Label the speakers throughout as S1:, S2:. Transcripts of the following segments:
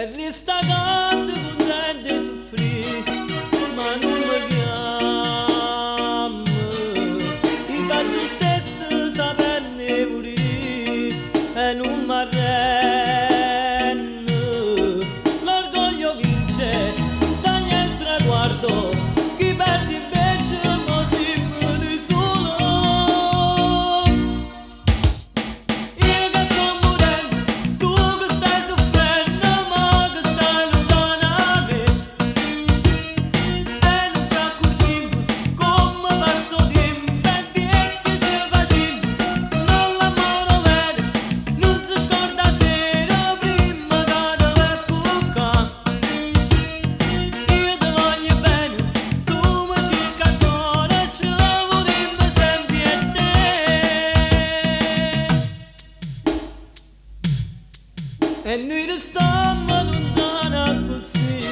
S1: E resta casa contenta e soffrì, ma non mi chiama. Mi faccio stesso saperne morire e non mi arrendo. L'orgoglio vince, taglia il traguardo, chi perde invece mo si muore solo. Io che sto morendo, tu che stai soffrendo, ma che stai lontana a me. E non ci accorgiamo come passo tempo e che ci facciamo. Non l'amore vero, non si scorda sera prima che dove cucca. Io ti voglio bene, tu mi cerchi ancora e ci vorremmo sempre a te. E noi restiamo lontani così,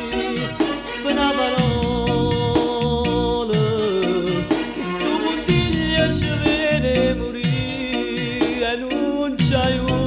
S1: per una parola, che sto puntiglio ci vede morire e non ci aiuta.